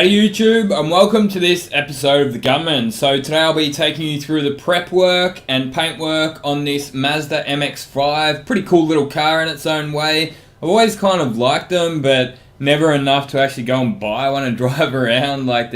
G'day YouTube and welcome to this episode of the Gunman. So today I'll be taking you through the prep work and paint work on this Mazda MX5. Pretty cool little car in its own way. I've always kind of liked them, but never enough to actually go and buy one and drive around. Like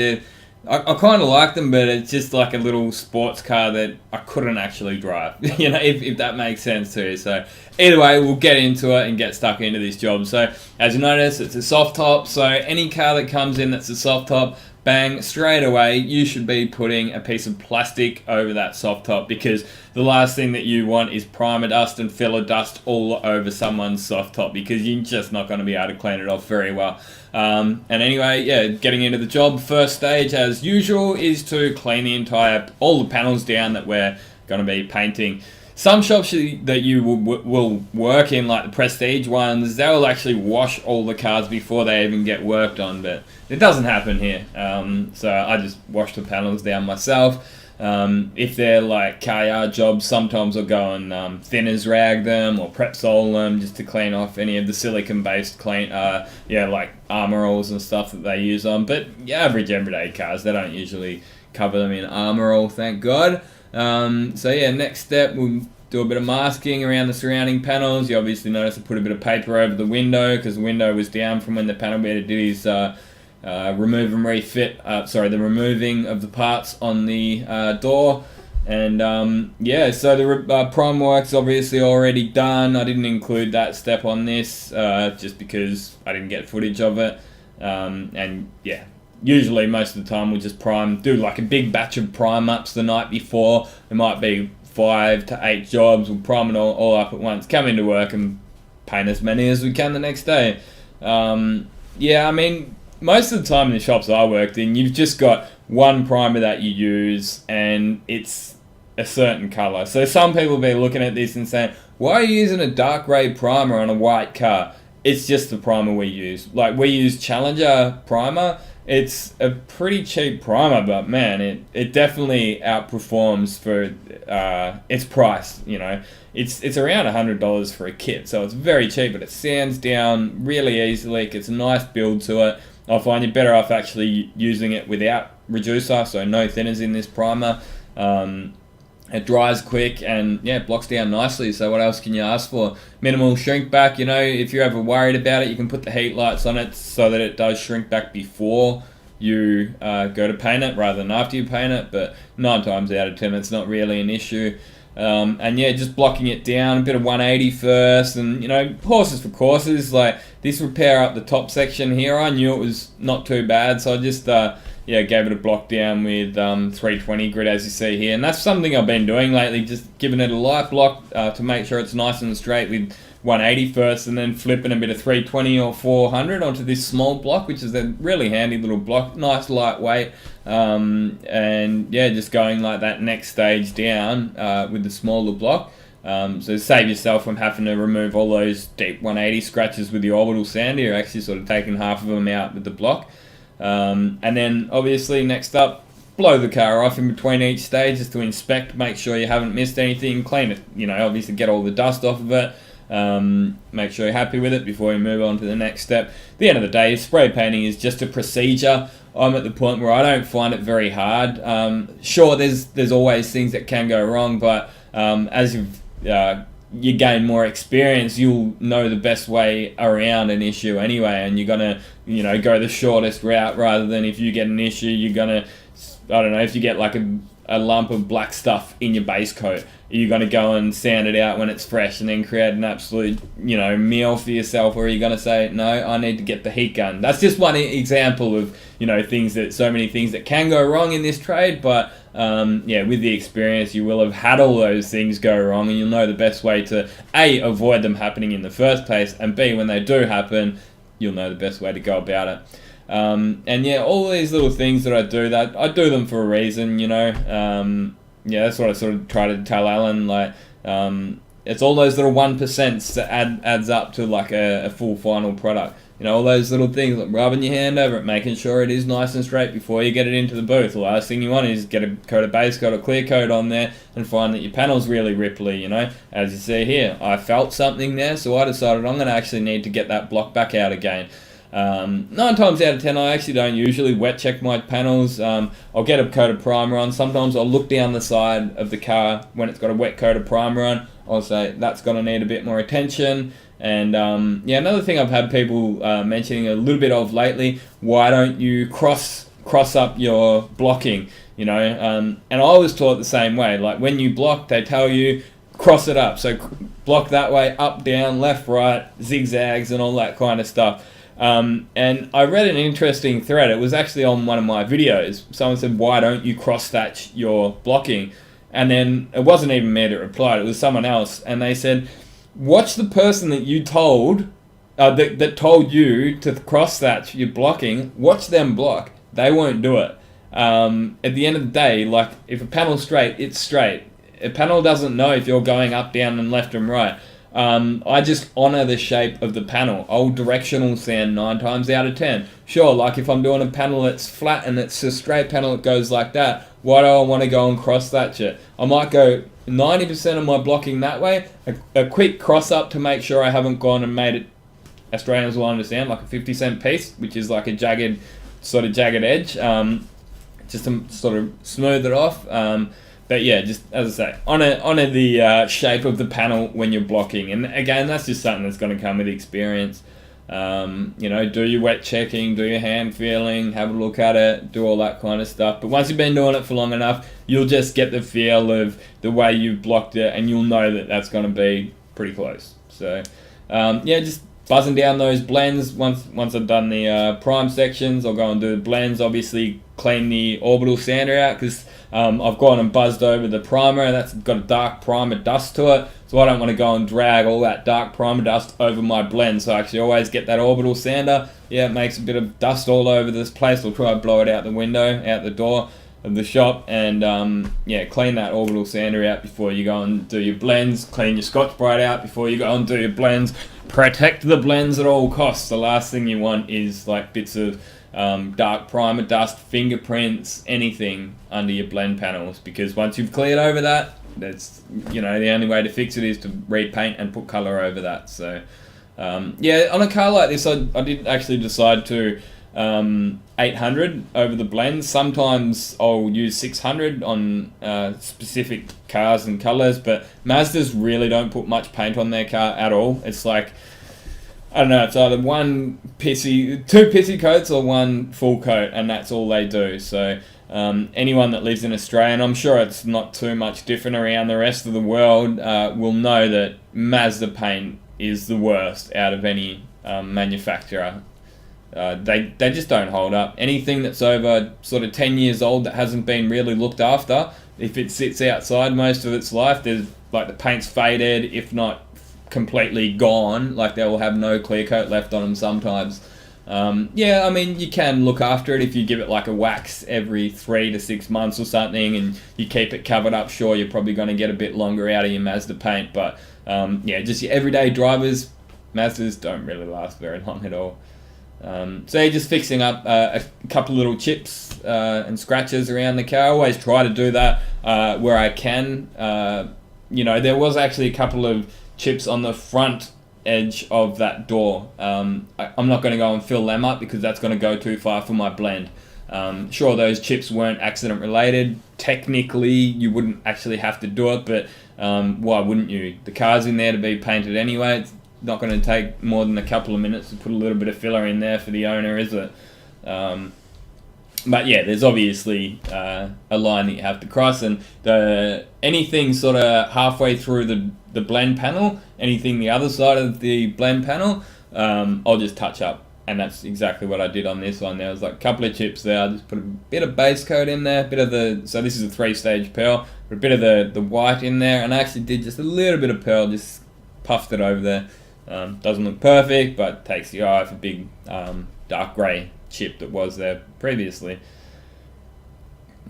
I kind of like them, but it's just like a little sports car that I couldn't actually drive, you know, if that makes sense to you. So either way, we'll get into it and get stuck into this job. So as you notice, it's a soft top. So any car that comes in that's a soft top, bang, straight away, you should be putting a piece of plastic over that soft top, because the last thing that you want is primer dust and filler dust all over someone's soft top, because you're just not going to be able to clean it off very well. And anyway, yeah, getting into the job, first stage as usual is to clean all the panels down that we're going to be painting. Some shops that you will work in, like the prestige ones, they will actually wash all the cars before they even get worked on, but it doesn't happen here. So I just wash the panels down myself. If they're like car yard jobs, sometimes I'll go and thinners rag them or prep sol them just to clean off any of the silicon-based like armor rolls and stuff that they use on. But yeah, average everyday cars, they don't usually cover them in armor roll, thank God. So yeah, next step, we'll do a bit of masking around the surrounding panels. You obviously notice I put a bit of paper over the window because the window was down from when the panel beater did his remove and refit, the removing of the parts on the door. And yeah, so the prime work's obviously already done. I didn't include that step on this just because I didn't get footage of it. And yeah, usually most of the time we'll just do like a big batch of prime ups the night before. There might be 5 to 8 jobs. We'll prime it all up at once, come into work and paint as many as we can the next day. Yeah, I mean, most of the time in the shops I worked in, you've just got one primer that you use and it's a certain colour. So some people will be looking at this and saying, why are you using a dark grey primer on a white car? It's just the primer we use. Like, we use Challenger primer. It's a pretty cheap primer, but man, it definitely outperforms for its price, you know. It's around $100 for a kit, so it's very cheap, but it sands down really easily, gets a nice build to it. I find you're better off actually using it without reducer, so no thinners in this primer. It dries quick and yeah, blocks down nicely, so what else can you ask for? Minimal shrink back, you know, if you're ever worried about it, you can put the heat lights on it so that it does shrink back before you go to paint it rather than after you paint it, but 9 times out of 10 it's not really an issue. And yeah, just blocking it down, a bit of 180 first, and you know, horses for courses. Like this repair up the top section here, I knew it was not too bad, so I just yeah, gave it a block down with 320 grit, as you see here, and that's something I've been doing lately, just giving it a light block to make sure it's nice and straight with 180 first, and then flipping a bit of 320 or 400 onto this small block, which is a really handy little block, nice lightweight, and yeah, just going like that next stage down with the smaller block. So save yourself from having to remove all those deep 180 scratches with the Orbital sander. You're actually sort of taking half of them out with the block. And then obviously next up, blow the car off in between each stage just to inspect, make sure you haven't missed anything, clean it, you know, obviously get all the dust off of it, make sure you're happy with it before you move on to the next step. At the end of the day, spray painting is just a procedure. I'm at the point where I don't find it very hard. Sure, there's always things that can go wrong, but as you gain more experience, you'll know the best way around an issue anyway, and you're gonna, you know, go the shortest route rather than if you get an issue, you're gonna, I don't know, if you get like a lump of black stuff in your base coat, you're gonna go and sand it out when it's fresh and then create an absolute, you know, meal for yourself, or you're gonna say, no, I need to get the heat gun. That's just one example of, you know, so many things that can go wrong in this trade, but yeah, with the experience, you will have had all those things go wrong, and you'll know the best way to A, avoid them happening in the first place, and B, when they do happen, you'll know the best way to go about it. And yeah, all these little things that I do them for a reason, you know. Yeah, that's what I sort of try to tell Alan, like, it's all those little 1% that adds up to like a full final product. You know, all those little things, like rubbing your hand over it, making sure it is nice and straight before you get it into the booth. The last thing you want is get a coat of base coat or clear coat on there and find that your panel's really ripply, you know. As you see here, I felt something there, so I decided I'm going to actually need to get that block back out again. 9 times out of 10, I actually don't usually wet check my panels. I'll get a coat of primer on. Sometimes I'll look down the side of the car when it's got a wet coat of primer on. I'll say that's going to need a bit more attention. And yeah, another thing I've had people mentioning a little bit of lately, why don't you cross up your blocking, you know? And I was taught the same way. Like when you block, they tell you cross it up. So block that way, up, down, left, right, zigzags and all that kind of stuff. And I read an interesting thread. It was actually on one of my videos. Someone said, why don't you cross-thatch your blocking? And then it wasn't even me that replied. It was someone else. And they said, watch the person that you told, that told you to cross-thatch your blocking. Watch them block. They won't do it. At the end of the day, like if a panel's straight, it's straight. A panel doesn't know if you're going up, down, and left and right. I just honour the shape of the panel. I'll directional sand 9 times out of 10. Sure, like if I'm doing a panel that's flat and it's a straight panel that goes like that, why do I want to go and cross thatch it? I might go 90% of my blocking that way, a quick cross up to make sure I haven't gone and made it, Australians will understand, like a 50-cent piece, which is like a jagged edge, just to sort of smooth it off. But yeah, just as I say, honour the shape of the panel when you're blocking. And again, that's just something that's going to come with experience. You know, do your wet checking, do your hand feeling, have a look at it, do all that kind of stuff. But once you've been doing it for long enough, you'll just get the feel of the way you've blocked it, and you'll know that that's going to be pretty close. So yeah, just buzzing down those blends. Once I've done the prime sections, I'll go and do the blends. Obviously, clean the orbital sander out because I've gone and buzzed over the primer, and that's got a dark primer dust to it. So I don't want to go and drag all that dark primer dust over my blend. So I actually always get that orbital sander. Yeah, it makes a bit of dust all over this place. I'll try to blow it out the window, out the door of the shop, and yeah, clean that orbital sander out before you go and do your blends. Clean your ScotchBrite out before you go and do your blends. Protect the blends at all costs. The last thing you want is like bits of dark primer dust, fingerprints, anything under your blend panels, because once you've cleared over that, that's, you know, the only way to fix it is to repaint and put colour over that. So yeah, on a car like this, I did actually decide to 800 over the blends. Sometimes I'll use 600 on specific cars and colours, but Mazdas really don't put much paint on their car at all. It's like, I don't know, it's either two pissy coats or one full coat, and that's all they do. So anyone that lives in Australia, and I'm sure it's not too much different around the rest of the world, will know that Mazda paint is the worst out of any manufacturer. They just don't hold up. Anything that's over sort of 10 years old that hasn't been really looked after, if it sits outside most of its life, there's like the paint's faded, if not completely gone. Like they will have no clear coat left on them sometimes. Yeah, I mean, you can look after it if you give it like a wax every 3 to 6 months or something, and you keep it covered up. Sure, you're probably going to get a bit longer out of your Mazda paint, but yeah, just your everyday drivers, Mazdas don't really last very long at all. So you're just fixing up a couple of little chips and scratches around the car. I always try to do that where I can. You know, there was actually a couple of chips on the front edge of that door. I'm not going to go and fill them up because that's going to go too far for my blend. Sure, those chips weren't accident related. Technically, you wouldn't actually have to do it, but why wouldn't you? The car's in there to be painted anyway. It's not going to take more than a couple of minutes to put a little bit of filler in there for the owner, is it? But yeah, there's obviously a line that you have to cross, and anything sort of halfway through the blend panel, anything the other side of the blend panel, I'll just touch up, and that's exactly what I did on this one. There was like a couple of chips there. I just put a bit of base coat in there, so this is a 3-stage pearl, put a bit of the white in there, and I actually did just a little bit of pearl, just puffed it over there. Doesn't look perfect, but takes the eye off a big dark grey chip that was there previously.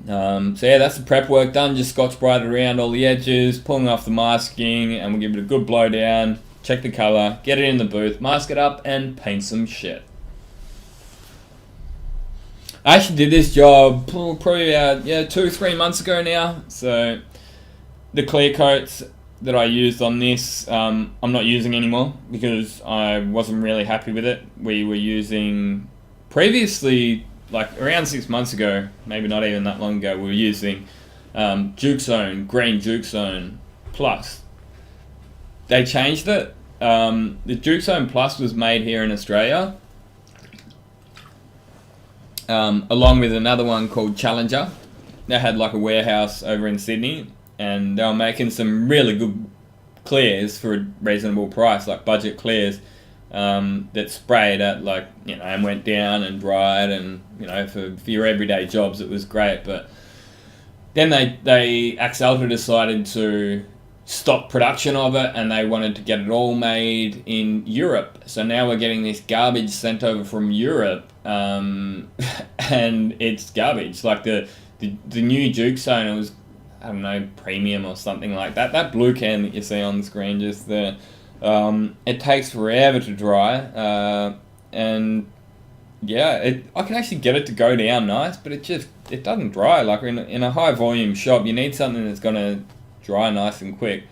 So yeah, that's the prep work done. Just ScotchBrite around all the edges, pulling off the masking, and we'll give it a good blow down, check the colour, get it in the booth, mask it up, and paint some shit. I actually did this job probably 2-3 months ago now. So the clear coats, that I used on this, I'm not using anymore because I wasn't really happy with it. We were using previously, like around 6 months ago, maybe not even that long ago, we were using Juke Zone, Green Juke Zone Plus. They changed it. The Juke Zone Plus was made here in Australia, along with another one called Challenger. They had like a warehouse over in Sydney, and they were making some really good clears for a reasonable price, like budget clears, that sprayed at like, you know, and went down and dried, and, you know, for your everyday jobs it was great. But then they Axalta decided to stop production of it, and they wanted to get it all made in Europe. So now we're getting this garbage sent over from Europe, and it's garbage. Like the new Juke Zone, it was, I don't know, premium or something like that. That blue can that you see on the screen just there, it takes forever to dry, and yeah, I can actually get it to go down nice, but it doesn't dry. Like in a high volume shop, you need something that's gonna dry nice and quick.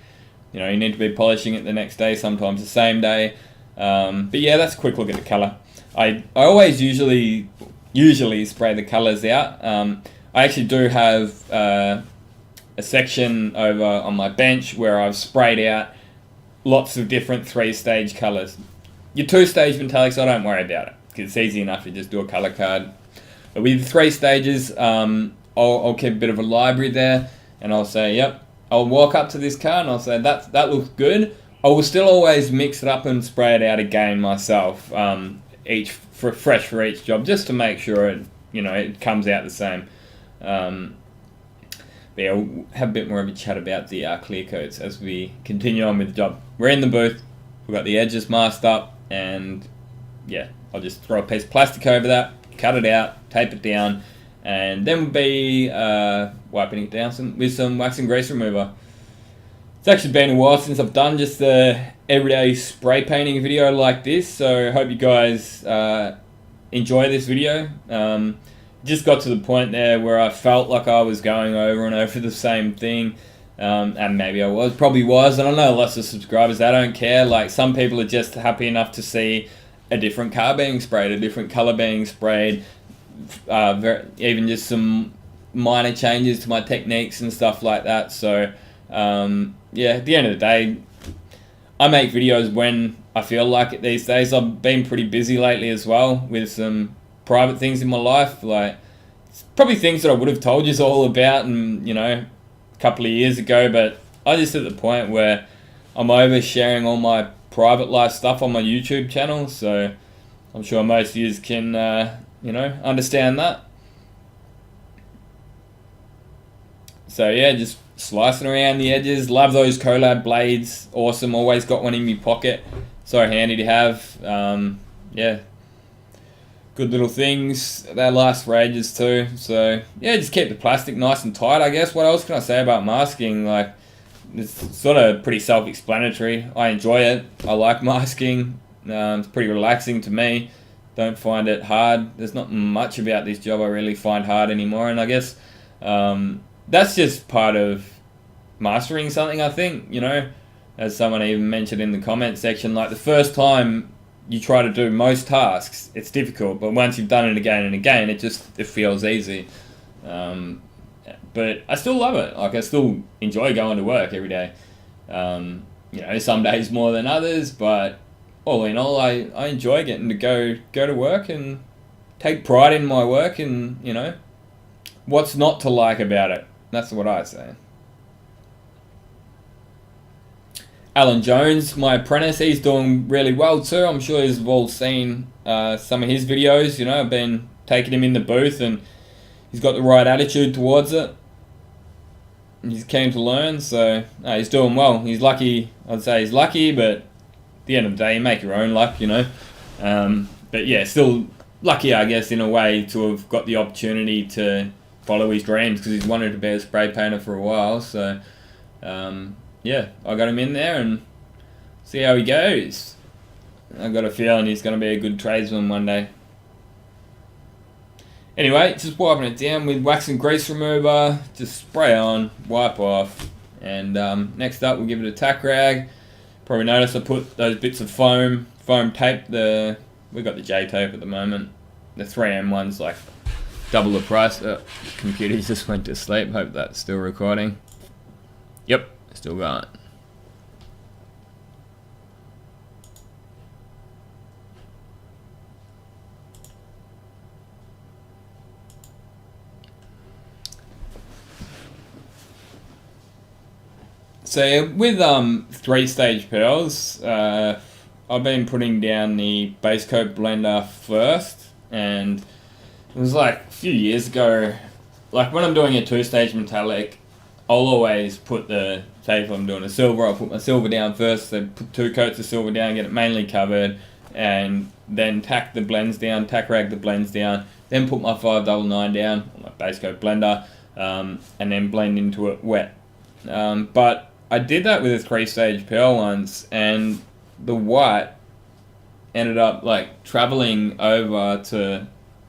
You know, you need to be polishing it the next day, sometimes the same day. But yeah, that's a quick look at the colour. I always usually spray the colours out. I actually do have a section over on my bench where I've sprayed out lots of different 3-stage colours. Your 2-stage metallics, I don't worry about it, because it's easy enough to just do a colour card. But with 3 stages, I'll keep a bit of a library there, and I'll say, yep, I'll walk up to this car and I'll say, that looks good. I will still always mix it up and spray it out again myself, fresh for each job, just to make sure it comes out the same. But yeah, we'll have a bit more of a chat about the clear coats as we continue on with the job. We're in the booth, we've got the edges masked up, and yeah, I'll just throw a piece of plastic over that, cut it out, tape it down, and then we'll be wiping it down with some wax and grease remover. It's actually been a while since I've done just the everyday spray painting video like this, so I hope you guys enjoy this video. Just got to the point there where I felt like I was going over and over the same thing, and maybe I probably was, and I know lots of subscribers, they don't care. Like, some people are just happy enough to see a different car being sprayed, a different colour being sprayed, even just some minor changes to my techniques and stuff like that. So yeah, at the end of the day, I make videos when I feel like it these days. I've been pretty busy lately as well with some private things in my life, like probably things that I would have told you all about, and a couple of years ago, but I just at the point where I'm over sharing all my private life stuff on my YouTube channel, so I'm sure most of you can understand that. So yeah, just slicing around the edges. Love those collab blades, awesome. Always got one in my pocket, so handy to have. Yeah, good little things. They last for ages too. So yeah, just keep the plastic nice and tight, I guess. What else can I say about masking? Like, it's sort of pretty self-explanatory. I enjoy it. I like masking. It's pretty relaxing to me. Don't find it hard. There's not much about this job I really find hard anymore, and I guess that's just part of mastering something, I think. As someone even mentioned in the comment section, like the first time you try to do most tasks, it's difficult, but once you've done it again and again, it feels easy. But I still love it. Like, I still enjoy going to work every day. Some days more than others, but all in all, I enjoy getting to go to work and take pride in my work, and what's not to like about it. That's what I say. Alan Jones, my apprentice, he's doing really well too. I'm sure you've all seen some of his videos. I've been taking him in the booth, and he's got the right attitude towards it. He's keen to learn, so he's doing well. He's lucky. I'd say he's lucky, but at the end of the day, you make your own luck, But yeah, still lucky, I guess, in a way, to have got the opportunity to follow his dreams, because he's wanted to be a spray painter for a while. So yeah, I got him in there and see how he goes. I got a feeling he's going to be a good tradesman one day. Anyway, just wiping it down with wax and grease remover. Just spray on, wipe off, And next up, we'll give it a tack rag. Probably notice I put those bits of foam tape. We got the J tape at the moment. The 3M one's like double the price. Computer just went to sleep. Hope that's still recording. Yep, still going. So yeah, with 3-stage pearls, I've been putting down the base coat blender first, and it was like a few years ago. Like when I'm doing a 2-stage metallic, I'll always put say if I'm doing a silver, I'll put my silver down first, then put 2 coats of silver down, get it mainly covered, and then tack the blends down, tack rag the blends down, then put my 599 down on my base coat blender, and then blend into it wet. But I did that with a 3-stage pearl once, and the white ended up like traveling over to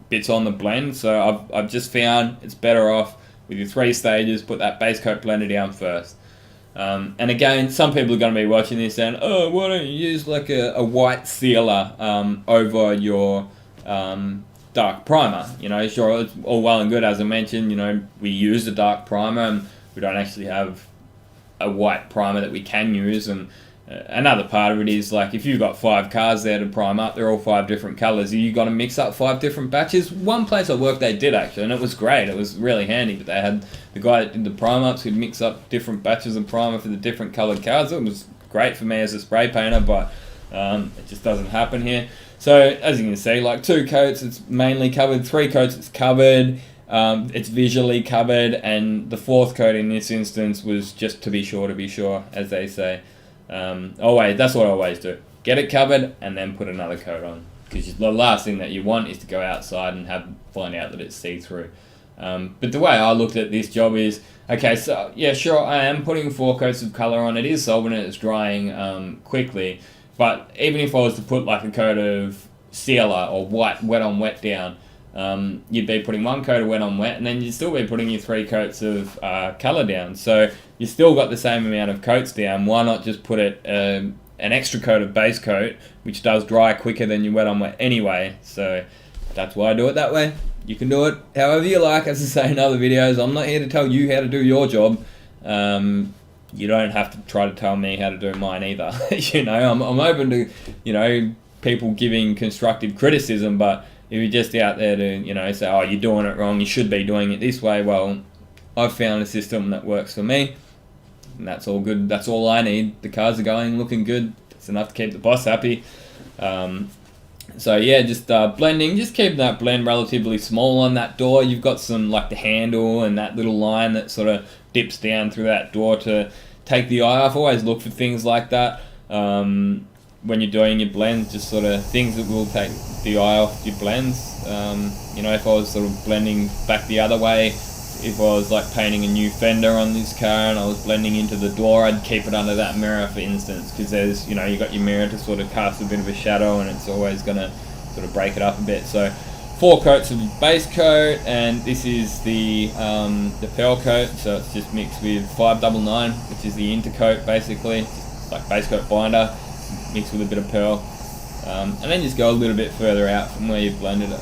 bits on the blend. So I've just found it's better off with your 3 stages, put that base coat blender down first. And again, some people are going to be watching this and, oh, why don't you use like a white sealer over your dark primer? You know, sure, it's all well and good. As I mentioned, you know, we use a dark primer and we don't actually have a white primer that we can use. And another part of it is, like, if you've got 5 cars there to prime up, they're all 5 different colours, you got to mix up 5 different batches. One place I worked, they did actually, and it was great. It was really handy, but they had the guy that did the prime ups who'd mix up different batches of primer for the different coloured cars. It was great for me as a spray painter, but it just doesn't happen here. So as you can see, like 2 coats, it's mainly covered. 3 coats, it's covered. It's visually covered, and the 4th coat in this instance was just to be sure, as they say. That's what I always do. Get it covered and then put another coat on, because the last thing that you want is to go outside and find out that it's see-through. But the way I looked at this job is, okay, so yeah, sure, I am putting 4 coats of colour on. It is solvent and it's drying quickly, but even if I was to put like a coat of sealer or white wet on wet down, you'd be putting 1 coat of wet on wet, and then you'd still be putting your 3 coats of colour down. So you still got the same amount of coats down. Why not just put it an extra coat of base coat, which does dry quicker than your wet on wet anyway? So that's why I do it that way. You can do it however you like. As I say in other videos, I'm not here to tell you how to do your job. You don't have to try to tell me how to do mine either. You know, I'm open to, you know, people giving constructive criticism, but if you're just out there to, you know, say, oh, you're doing it wrong, you should be doing it this way, well, I've found a system that works for me, and that's all good. That's all I need. The cars are going, looking good. It's enough to keep the boss happy. So yeah, just blending, just keeping that blend relatively small on that door. You've got some, like the handle and that little line that sort of dips down through that door to take the eye off. Always look for things like that. When you're doing your blends, just sort of things that will take the eye off your blends. You know, if I was sort of blending back the other way, if I was like painting a new fender on this car and I was blending into the door, I'd keep it under that mirror, for instance, because there's, you know, you got your mirror to sort of cast a bit of a shadow, and it's always going to sort of break it up a bit. So 4 coats of base coat, and this is the pearl coat, so it's just mixed with 599, which is the intercoat basically, just like base coat binder mixed with a bit of pearl, and then just go a little bit further out from where you've blended it.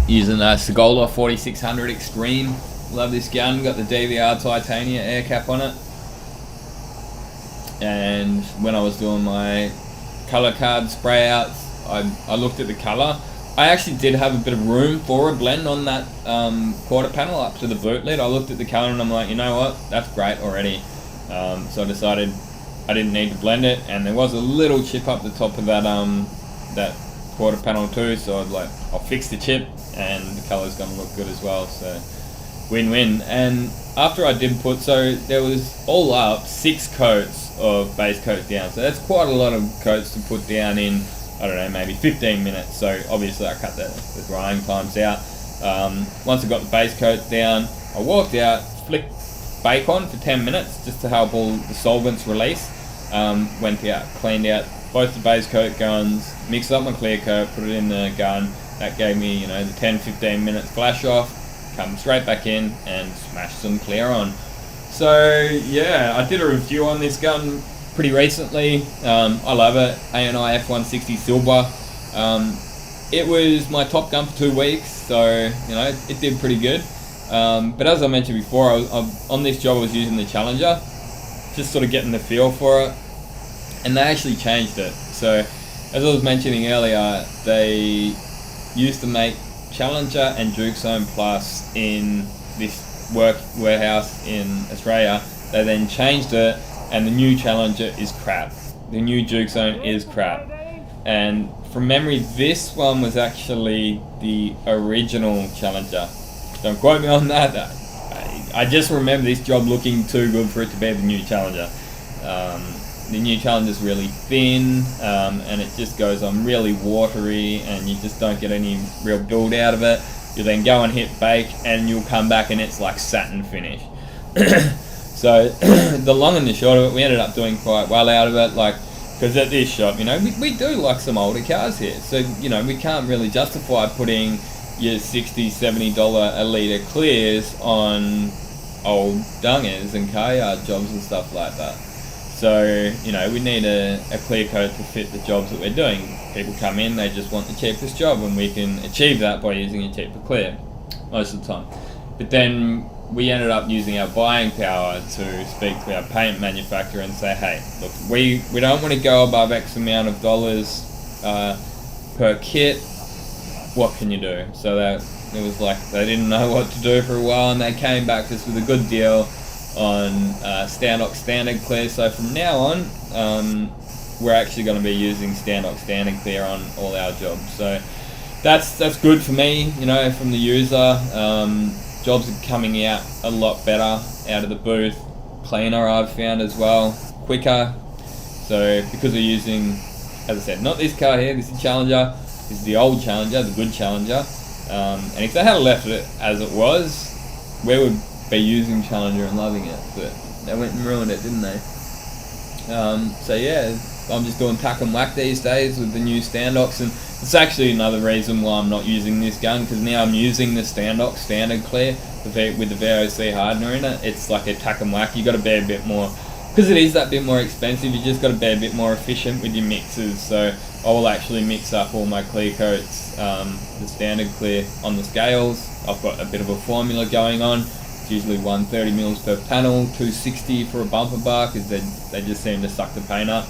Using a Sagola 4600 Xtreme. Love this gun. Got the DVR Titania air cap on it. And when I was doing my colour card spray outs, I looked at the colour. I actually did have a bit of room for a blend on that quarter panel up to the boot lid. I looked at the colour and I'm like, you know what, that's great already. So I decided I didn't need to blend it, and there was a little chip up the top of that that quarter panel too, so I'll fix the chip and the colour's gonna look good as well, so win-win. And after I did put, so there was all up 6 coats of base coat down, so that's quite a lot of coats to put down in, I don't know, maybe 15 minutes. So obviously I cut the drying times out. Once I got the base coat down, I walked out, flicked bake on for 10 minutes just to help all the solvents release. Went out, cleaned out both the base coat guns, mixed up my clear coat, put it in the gun, that gave me, you know, the 10-15 minutes flash off, come straight back in and smash some clear on. So yeah, I did a review on this gun pretty recently. I love it. ANI F160 Silver. It was my top gun for 2 weeks, so you know it did pretty good. But as I mentioned before, on this job I was using the Challenger, just sort of getting the feel for it, and they actually changed it. So as I was mentioning earlier, they used to make Challenger and Duke Zone Plus in this warehouse in Australia. They then changed it, and the new Challenger is crap. The new Duke Zone is crap. And from memory, this one was actually the original Challenger. Don't quote me on that. I just remember this job looking too good for it to be the new Challenger. The new Challenger's really thin, and it just goes on really watery, and you just don't get any real build out of it. You then go and hit bake, and you'll come back and it's like satin finish. So the long and the short of it, we ended up doing quite well out of it, like, because at this shop, you know, we do like some older cars here, so you know we can't really justify putting your $60-70 a litre clears on old dungers and car yard jobs and stuff like that. So you know we need a clear coat to fit the jobs that we're doing. People come in, they just want the cheapest job, and we can achieve that by using a cheaper clear most of the time. But then we ended up using our buying power to speak to our paint manufacturer and say, hey, look, we don't want to go above X amount of dollars per kit. What can you do? So that it was like they didn't know what to do for a while, and they came back to us with a good deal on Standox standard clear. So from now on, we're actually going to be using Standox standard clear on all our jobs. So that's good for me, you know, from the user. Jobs are coming out a lot better out of the booth, cleaner I've found as well, quicker. So because we're using, as I said, not this car here, this is Challenger, this is the old Challenger, the good Challenger. And if they had left it as it was, we would be using Challenger and loving it, but they went and ruined it, didn't they? So yeah, I'm just doing tack and whack these days with the new Standox, and it's actually another reason why I'm not using this gun, because now I'm using the Standox standard clear with the VOC hardener in it. It's like a tack and whack. You got to be a bit more, because it is that bit more expensive, you just got to be a bit more efficient with your mixes. So I will actually mix up all my clear coats, the standard clear on the scales. I've got a bit of a formula going on. It's usually 130 mils per panel, 260 for a bumper bar, because they just seem to suck the paint up.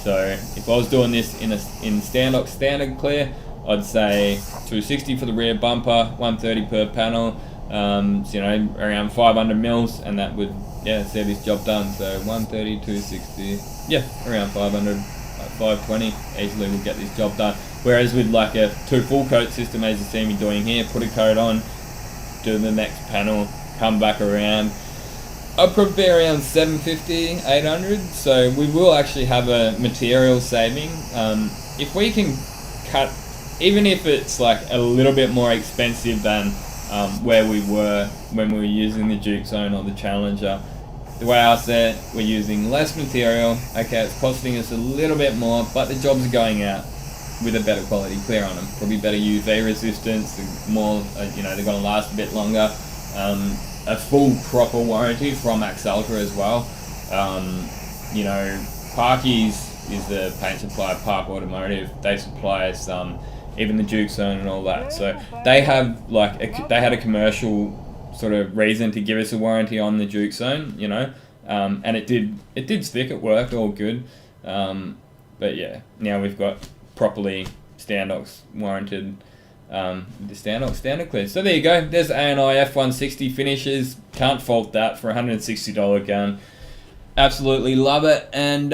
So if I was doing this in Standox standard clear, I'd say 260 for the rear bumper, 130 per panel, so, you know, around 500 mils, and that would, yeah, see this job done. So 130, 260, yeah, around 500, like 520, easily will get this job done. Whereas with like a 2 full coat system, as you see me doing here, put a coat on, do the next panel, come back around, I'll probably be around 750, 800, so we will actually have a material saving. If we can cut, even if it's like a little bit more expensive than where we were when we were using the Duke Zone or the Challenger, the way I say it, we're using less material. Okay, it's costing us a little bit more, but the jobs are going out with a better quality clear on them. Probably better UV resistance, more, you know, they're going to last a bit longer. A full proper warranty from Axalta as well. You know, Parkies is the paint supplier, Park Automotive. They supply us even the Duke Zone and all that. So they have like they had a commercial sort of reason to give us a warranty on the Duke Zone, you know, and it did stick. It worked all good. But yeah, now we've got properly Standox warranted. The Standox standard clear. So there you go. There's ANI F160 finishes. Can't fault that for a $160 gun. Absolutely love it. And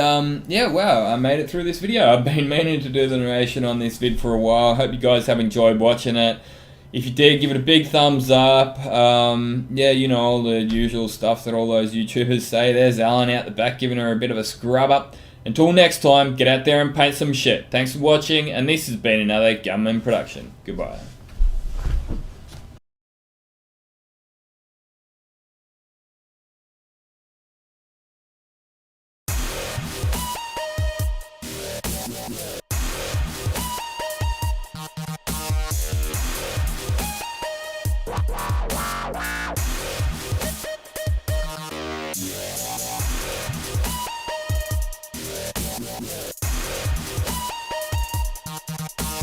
yeah, wow, I made it through this video. I've been meaning to do the narration on this vid for a while. Hope you guys have enjoyed watching it. If you did, give it a big thumbs up. Yeah, you know, all the usual stuff that all those YouTubers say. There's Alan out the back giving her a bit of a scrub up. Until next time, get out there and paint some shit. Thanks for watching, and this has been another Gunman production. Goodbye.